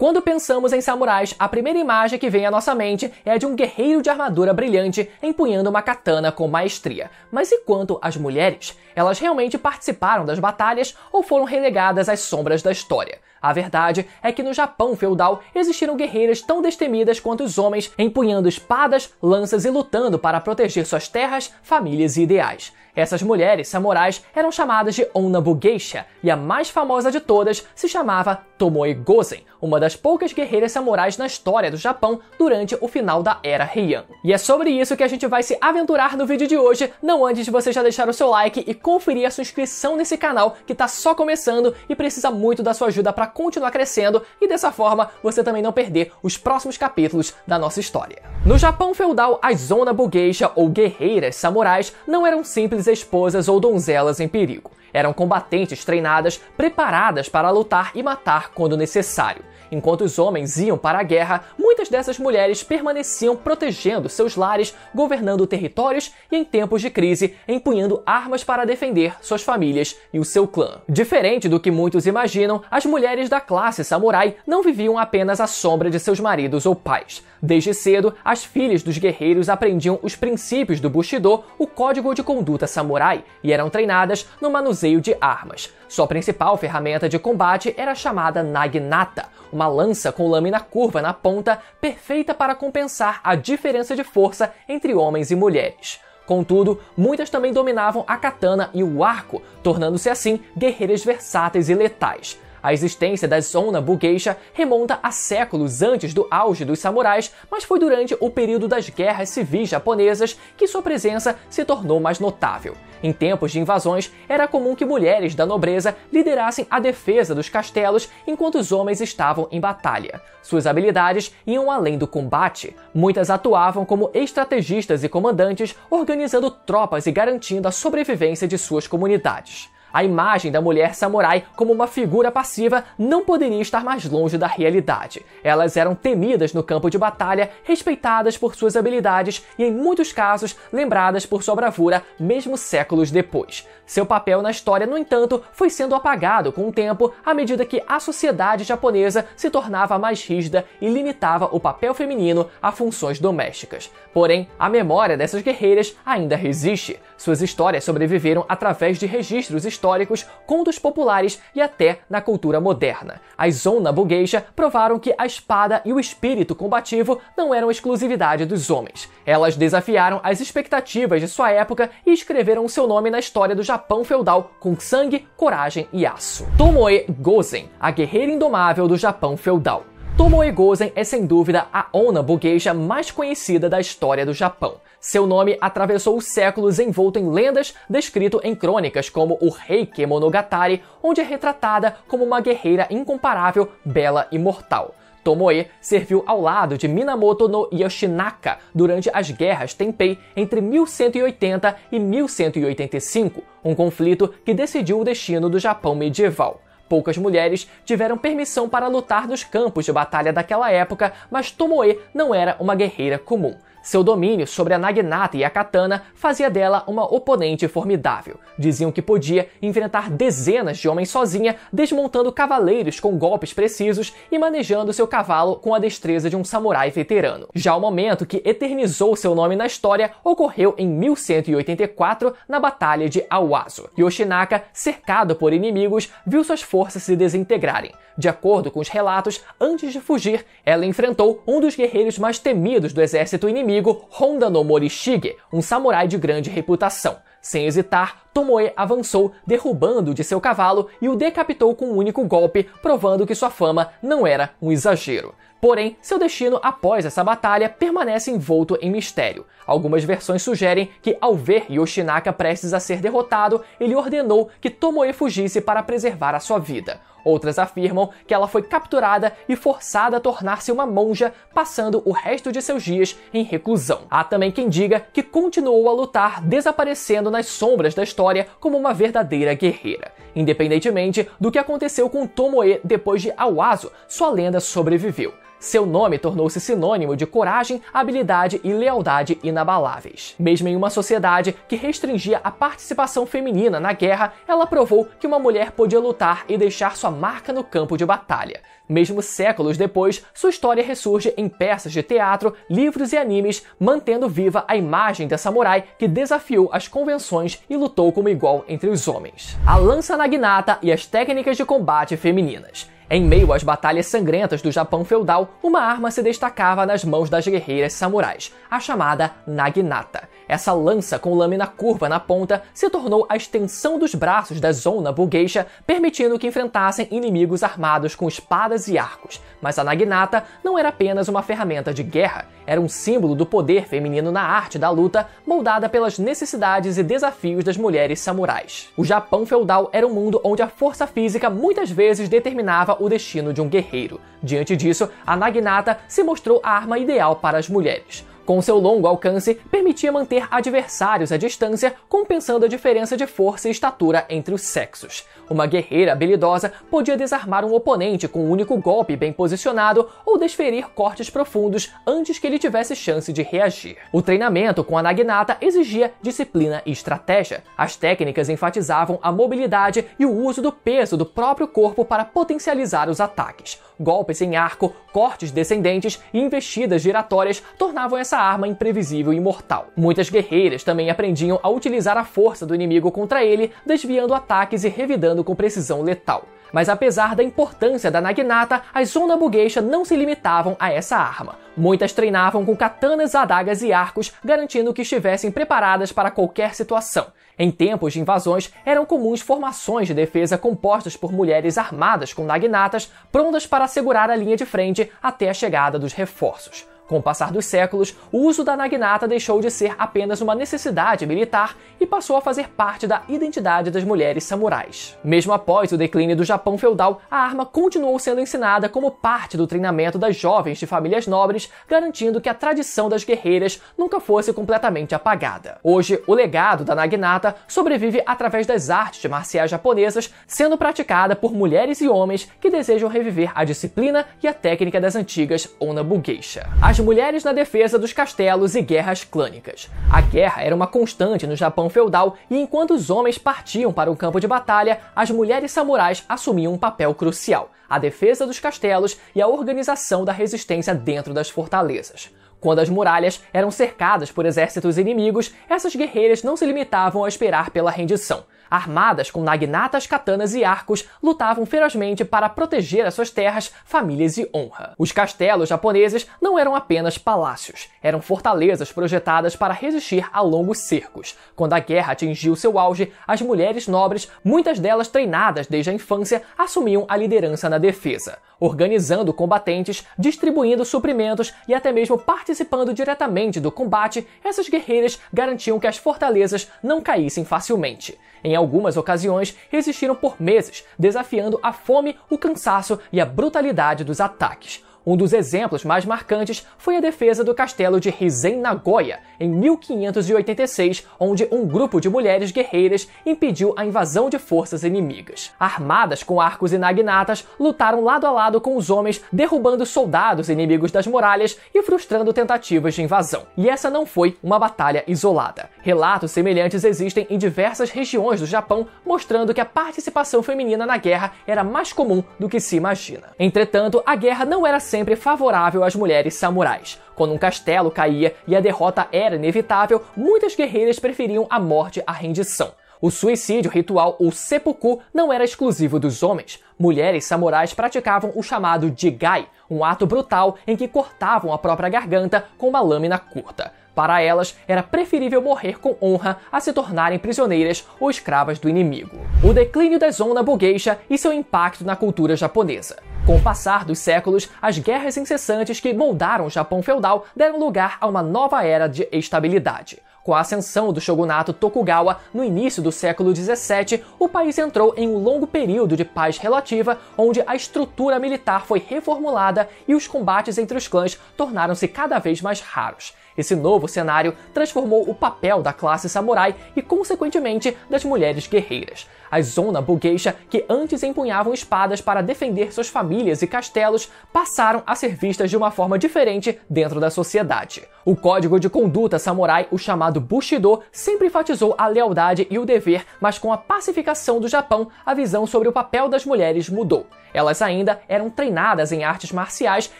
Quando pensamos em samurais, a primeira imagem que vem à nossa mente é a de um guerreiro de armadura brilhante empunhando uma katana com maestria. Mas e quanto às mulheres? Elas realmente participaram das batalhas ou foram relegadas às sombras da história? A verdade é que no Japão feudal existiram guerreiras tão destemidas quanto os homens, empunhando espadas, lanças e lutando para proteger suas terras, famílias e ideais. Essas mulheres samurais eram chamadas de Onabu Geisha, e a mais famosa de todas se chamava Tomoe Gozen, uma das poucas guerreiras samurais na história do Japão durante o final da Era Heian. E é sobre isso que a gente vai se aventurar no vídeo de hoje, não antes de você já deixar o seu like e conferir a sua inscrição nesse canal que tá só começando e precisa muito da sua ajuda para continuar crescendo e dessa forma você também não perder os próximos capítulos da nossa história. No Japão feudal, as Onabu Geisha ou guerreiras samurais não eram simples esposas ou donzelas em perigo. Eram combatentes treinadas, preparadas para lutar e matar quando necessário. Enquanto os homens iam para a guerra, muitas dessas mulheres permaneciam protegendo seus lares, governando territórios e, em tempos de crise, empunhando armas para defender suas famílias e o seu clã. Diferente do que muitos imaginam, as mulheres da classe samurai não viviam apenas à sombra de seus maridos ou pais. Desde cedo, as filhas dos guerreiros aprendiam os princípios do Bushido, o código de conduta samurai, e eram treinadas no manuseio de armas. Sua principal ferramenta de combate era a chamada Naginata, uma lança com lâmina curva na ponta, perfeita para compensar a diferença de força entre homens e mulheres. Contudo, muitas também dominavam a katana e o arco, tornando-se assim guerreiras versáteis e letais. A existência das Onabu Geisha remonta a séculos antes do auge dos samurais, mas foi durante o período das guerras civis japonesas que sua presença se tornou mais notável. Em tempos de invasões, era comum que mulheres da nobreza liderassem a defesa dos castelos enquanto os homens estavam em batalha. Suas habilidades iam além do combate. Muitas atuavam como estrategistas e comandantes, organizando tropas e garantindo a sobrevivência de suas comunidades. A imagem da mulher samurai como uma figura passiva não poderia estar mais longe da realidade. Elas eram temidas no campo de batalha, respeitadas por suas habilidades e, em muitos casos, lembradas por sua bravura, mesmo séculos depois. Seu papel na história, no entanto, foi sendo apagado com o tempo à medida que a sociedade japonesa se tornava mais rígida e limitava o papel feminino a funções domésticas. Porém, a memória dessas guerreiras ainda resiste. Suas histórias sobreviveram através de registros históricos, contos populares e até na cultura moderna. As Onabu Geisha provaram que a espada e o espírito combativo não eram exclusividade dos homens. Elas desafiaram as expectativas de sua época e escreveram seu nome na história do Japão feudal com sangue, coragem e aço. Tomoe Gozen, a guerreira indomável do Japão feudal. Tomoe Gozen é sem dúvida a Onabu Geisha mais conhecida da história do Japão. Seu nome atravessou os séculos envolto em lendas, descrito em crônicas como o Heike Monogatari, onde é retratada como uma guerreira incomparável, bela e mortal. Tomoe serviu ao lado de Minamoto no Yoshinaka durante as guerras Tenpei entre 1180 e 1185, um conflito que decidiu o destino do Japão medieval. Poucas mulheres tiveram permissão para lutar nos campos de batalha daquela época, mas Tomoe não era uma guerreira comum. Seu domínio sobre a Naginata e a katana fazia dela uma oponente formidável. Diziam que podia enfrentar dezenas de homens sozinha, desmontando cavaleiros com golpes precisos e manejando seu cavalo com a destreza de um samurai veterano. Já o momento que eternizou seu nome na história ocorreu em 1184, na Batalha de Awazu. Yoshinaka, cercado por inimigos, viu suas forças se desintegrarem. De acordo com os relatos, antes de fugir, ela enfrentou um dos guerreiros mais temidos do exército inimigo, Honda no Morishige, um samurai de grande reputação. Sem hesitar, Tomoe avançou, derrubando-o de seu cavalo e o decapitou com um único golpe, provando que sua fama não era um exagero. Porém, seu destino após essa batalha permanece envolto em mistério. Algumas versões sugerem que, ao ver Yoshinaka prestes a ser derrotado, ele ordenou que Tomoe fugisse para preservar a sua vida. Outras afirmam que ela foi capturada e forçada a tornar-se uma monja, passando o resto de seus dias em reclusão. Há também quem diga que continuou a lutar, desaparecendo nas sombras da história como uma verdadeira guerreira. Independentemente do que aconteceu com Tomoe depois de Awazu, sua lenda sobreviveu. Seu nome tornou-se sinônimo de coragem, habilidade e lealdade inabaláveis. Mesmo em uma sociedade que restringia a participação feminina na guerra, ela provou que uma mulher podia lutar e deixar sua marca no campo de batalha. Mesmo séculos depois, sua história ressurge em peças de teatro, livros e animes, mantendo viva a imagem da samurai que desafiou as convenções e lutou como igual entre os homens. A lança naginata e as técnicas de combate femininas. Em meio às batalhas sangrentas do Japão feudal, uma arma se destacava nas mãos das guerreiras samurais, a chamada naginata. Essa lança com lâmina curva na ponta se tornou a extensão dos braços da Zona Bugeisha, permitindo que enfrentassem inimigos armados com espadas e arcos. Mas a naginata não era apenas uma ferramenta de guerra, era um símbolo do poder feminino na arte da luta, moldada pelas necessidades e desafios das mulheres samurais. O Japão feudal era um mundo onde a força física muitas vezes determinava o destino de um guerreiro. Diante disso, a naginata se mostrou a arma ideal para as mulheres. Com seu longo alcance, permitia manter adversários à distância, compensando a diferença de força e estatura entre os sexos. Uma guerreira habilidosa podia desarmar um oponente com um único golpe bem posicionado ou desferir cortes profundos antes que ele tivesse chance de reagir. O treinamento com a naginata exigia disciplina e estratégia. As técnicas enfatizavam a mobilidade e o uso do peso do próprio corpo para potencializar os ataques. Golpes em arco, cortes descendentes e investidas giratórias tornavam essa arma imprevisível e mortal. Muitas guerreiras também aprendiam a utilizar a força do inimigo contra ele, desviando ataques e revidando com precisão letal. Mas apesar da importância da naginata, as Zona Bugeisha não se limitavam a essa arma. Muitas treinavam com katanas, adagas e arcos, garantindo que estivessem preparadas para qualquer situação. Em tempos de invasões, eram comuns formações de defesa compostas por mulheres armadas com naginatas, prontas para assegurar a linha de frente até a chegada dos reforços. Com o passar dos séculos, o uso da naginata deixou de ser apenas uma necessidade militar e passou a fazer parte da identidade das mulheres samurais. Mesmo após o declínio do Japão feudal, a arma continuou sendo ensinada como parte do treinamento das jovens de famílias nobres, garantindo que a tradição das guerreiras nunca fosse completamente apagada. Hoje, o legado da naginata sobrevive através das artes marciais japonesas, sendo praticada por mulheres e homens que desejam reviver a disciplina e a técnica das antigas Onna Bugeisha. As mulheres na defesa dos castelos e guerras clânicas. A guerra era uma constante no Japão feudal e enquanto os homens partiam para o campo de batalha, as mulheres samurais assumiam um papel crucial: a defesa dos castelos e a organização da resistência dentro das fortalezas. Quando as muralhas eram cercadas por exércitos inimigos, essas guerreiras não se limitavam a esperar pela rendição. Armadas com naginatas, katanas e arcos, lutavam ferozmente para proteger as suas terras, famílias e honra. Os castelos japoneses não eram apenas palácios, eram fortalezas projetadas para resistir a longos cercos. Quando a guerra atingiu seu auge, as mulheres nobres, muitas delas treinadas desde a infância, assumiam a liderança na defesa, organizando combatentes, distribuindo suprimentos e até mesmo participando diretamente do combate. Essas guerreiras garantiam que as fortalezas não caíssem facilmente. Em algumas ocasiões, resistiram por meses, desafiando a fome, o cansaço e a brutalidade dos ataques. Um dos exemplos mais marcantes foi a defesa do castelo de Hizen Nagoya, em 1586, onde um grupo de mulheres guerreiras impediu a invasão de forças inimigas. Armadas com arcos e naginatas, lutaram lado a lado com os homens, derrubando soldados inimigos das muralhas e frustrando tentativas de invasão. E essa não foi uma batalha isolada. Relatos semelhantes existem em diversas regiões do Japão, mostrando que a participação feminina na guerra era mais comum do que se imagina. Entretanto, a guerra não era sempre favorável às mulheres samurais. Quando um castelo caía e a derrota era inevitável, muitas guerreiras preferiam a morte à rendição. O suicídio ritual, ou seppuku, não era exclusivo dos homens. Mulheres samurais praticavam o chamado jigai, um ato brutal em que cortavam a própria garganta com uma lâmina curta. Para elas, era preferível morrer com honra a se tornarem prisioneiras ou escravas do inimigo. O declínio da Zona Bugeisha e seu impacto na cultura japonesa. Com o passar dos séculos, as guerras incessantes que moldaram o Japão feudal deram lugar a uma nova era de estabilidade. Com a ascensão do shogunato Tokugawa no início do século XVII, o país entrou em um longo período de paz relativa, onde a estrutura militar foi reformulada e os combates entre os clãs tornaram-se cada vez mais raros. Esse novo cenário transformou o papel da classe samurai e, consequentemente, das mulheres guerreiras. As Zona Bugeisha, que antes empunhavam espadas para defender suas famílias e castelos, passaram a ser vistas de uma forma diferente dentro da sociedade. O código de conduta samurai, o chamado do Bushido sempre enfatizou a lealdade e o dever, mas com a pacificação do Japão, a visão sobre o papel das mulheres mudou. Elas ainda eram treinadas em artes marciais,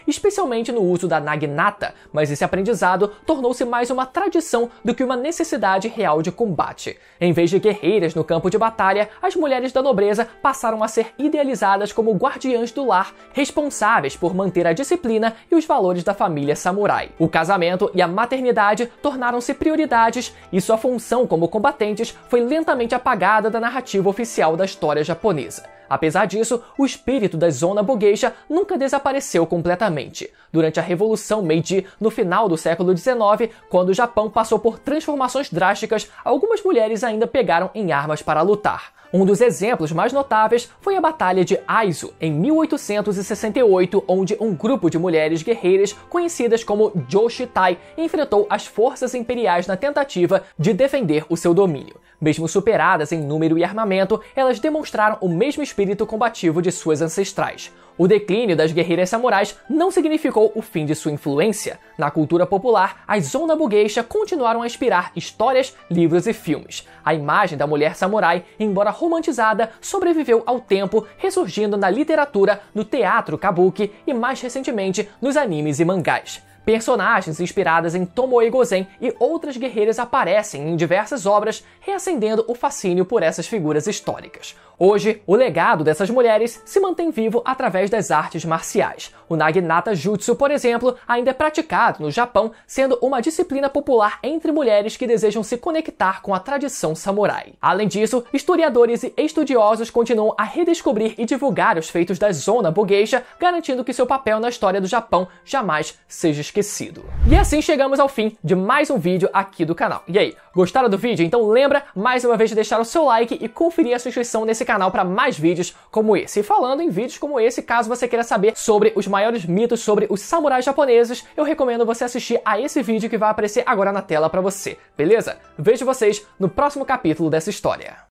especialmente no uso da naginata, mas esse aprendizado tornou-se mais uma tradição do que uma necessidade real de combate. Em vez de guerreiras no campo de batalha, as mulheres da nobreza passaram a ser idealizadas como guardiãs do lar, responsáveis por manter a disciplina e os valores da família samurai. O casamento e a maternidade tornaram-se prioridades e sua função como combatentes foi lentamente apagada da narrativa oficial da história japonesa. Apesar disso, o espírito da zona bugeisha nunca desapareceu completamente. Durante a Revolução Meiji, no final do século XIX, quando o Japão passou por transformações drásticas, algumas mulheres ainda pegaram em armas para lutar. Um dos exemplos mais notáveis foi a Batalha de Aizu, em 1868, onde um grupo de mulheres guerreiras conhecidas como Joshitai enfrentou as forças imperiais na tentativa de defender o seu domínio. Mesmo superadas em número e armamento, elas demonstraram o mesmo espírito combativo de suas ancestrais. O declínio das guerreiras samurais não significou o fim de sua influência. Na cultura popular, as zona bugeisha continuaram a inspirar histórias, livros e filmes. A imagem da mulher samurai, embora romantizada, sobreviveu ao tempo, ressurgindo na literatura, no teatro kabuki e, mais recentemente, nos animes e mangás. Personagens inspiradas em Tomoe Gozen e outras guerreiras aparecem em diversas obras, reacendendo o fascínio por essas figuras históricas. Hoje, o legado dessas mulheres se mantém vivo através das artes marciais. O Naginata Jutsu, por exemplo, ainda é praticado no Japão, sendo uma disciplina popular entre mulheres que desejam se conectar com a tradição samurai. Além disso, historiadores e estudiosos continuam a redescobrir e divulgar os feitos da zona bugeisha, garantindo que seu papel na história do Japão jamais seja esquecido. E assim chegamos ao fim de mais um vídeo aqui do canal. E aí, gostaram do vídeo? Então lembra mais uma vez de deixar o seu like e conferir a sua inscrição nesse canal para mais vídeos como esse. E falando em vídeos como esse, caso você queira saber sobre os maiores mitos sobre os samurais japoneses, eu recomendo você assistir a esse vídeo que vai aparecer agora na tela para você, beleza? Vejo vocês no próximo capítulo dessa história.